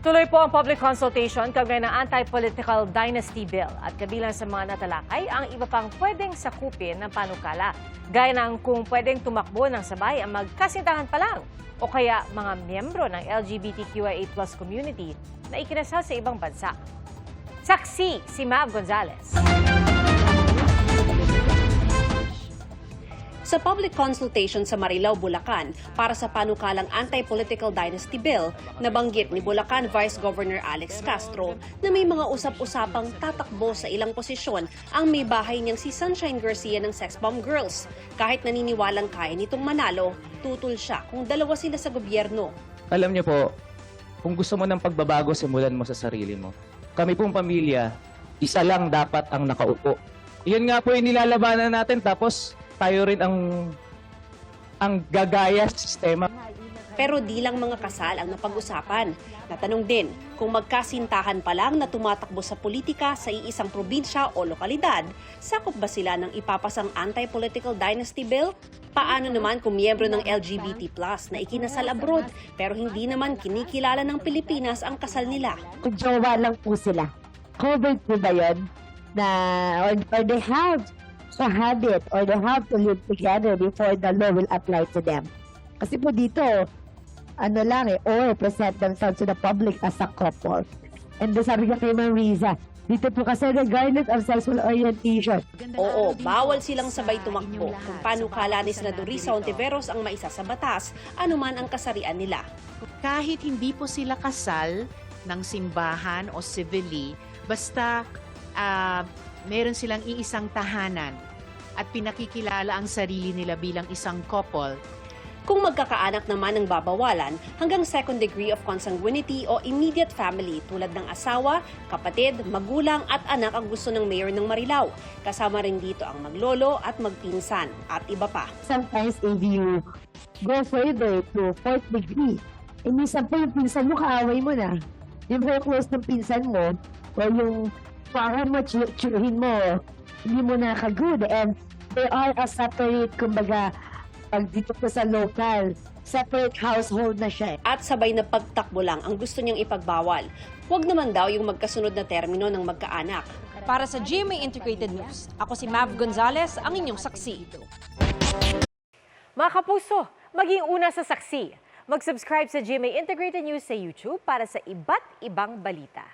Tuloy po ang public consultation kaugnay ng anti-political dynasty bill at kabilang sa mga natalakay ang iba pang pwedeng sakupin ng panukala. Gaya ng kung pwedeng tumakbo ng sabay ang magkasintahan pa lang o kaya mga miyembro ng LGBTQIA+ community na ikinasal sa ibang bansa. Saksi si Mav Gonzalez. Sa public consultation sa Marilao, Bulacan para sa panukalang anti-political dynasty bill, nabanggit ni Bulacan Vice Governor Alex Castro na may mga usap-usapang tatakbo sa ilang posisyon ang may bahay niyang si Sunshine Garcia ng Sex Bomb Girls. Kahit naniniwalang kaya nitong manalo, tutol siya kung dalawa sila sa gobyerno. Alam niyo po, kung gusto mo ng pagbabago, simulan mo sa sarili mo. Kami pong pamilya, isa lang dapat ang nakaupo. Iyon nga po yung nilalabanan natin, tapos tayo rin ang gagaya sa sistema. Pero di lang mga kasal ang napag-usapan. Natanong din kung magkasintahan pa lang na tumatakbo sa politika sa iisang probinsya o lokalidad, sakop ba sila ng ipapasang anti-political dynasty bill? Paano naman kung miyembro ng LGBT+ na ikinasal abroad pero hindi naman kinikilala ng Pilipinas ang kasal nila? Kung jowa lang po sila, covered po ba yun? Or they have to have it or they have to live together before the law will apply to them. Kasi po dito, or present themselves to the public as a couple. And sabi ka kay Ma'am Riza, dito po kasi regardless of sexual orientation. Oo, bawal silang sabay tumakbo kung panukala ni Senador Risa Hontiveros ang maisa sa batas, anuman ang kasarian nila. Kahit hindi po sila kasal ng simbahan o civilly, basta meron silang iisang tahanan at pinakikilala ang sarili nila bilang isang couple. Kung magkakaanak naman ang babawalan, hanggang second degree of consanguinity o immediate family tulad ng asawa, kapatid, magulang at anak ang gusto ng mayor ng Marilao. Kasama rin dito ang maglolo at magpinsan at iba pa. Sometimes if you go further to fourth degree, minsan po yung pinsan mo, kaaway mo na. Yung very close ng pinsan mo, o yung para mo, chuhin mo, hindi mo nakaka-good. And they are a separate, kumbaga, pag dito po sa local, separate household na siya. At sabay na pagtakbo lang ang gusto niyang ipagbawal. Huwag naman daw yung magkasunod na termino ng magkaanak. Para sa GMA Integrated News, ako si Mav Gonzalez, ang inyong saksi. Mga kapuso, maging una sa saksi. Mag-subscribe sa GMA Integrated News sa YouTube para sa iba't ibang balita.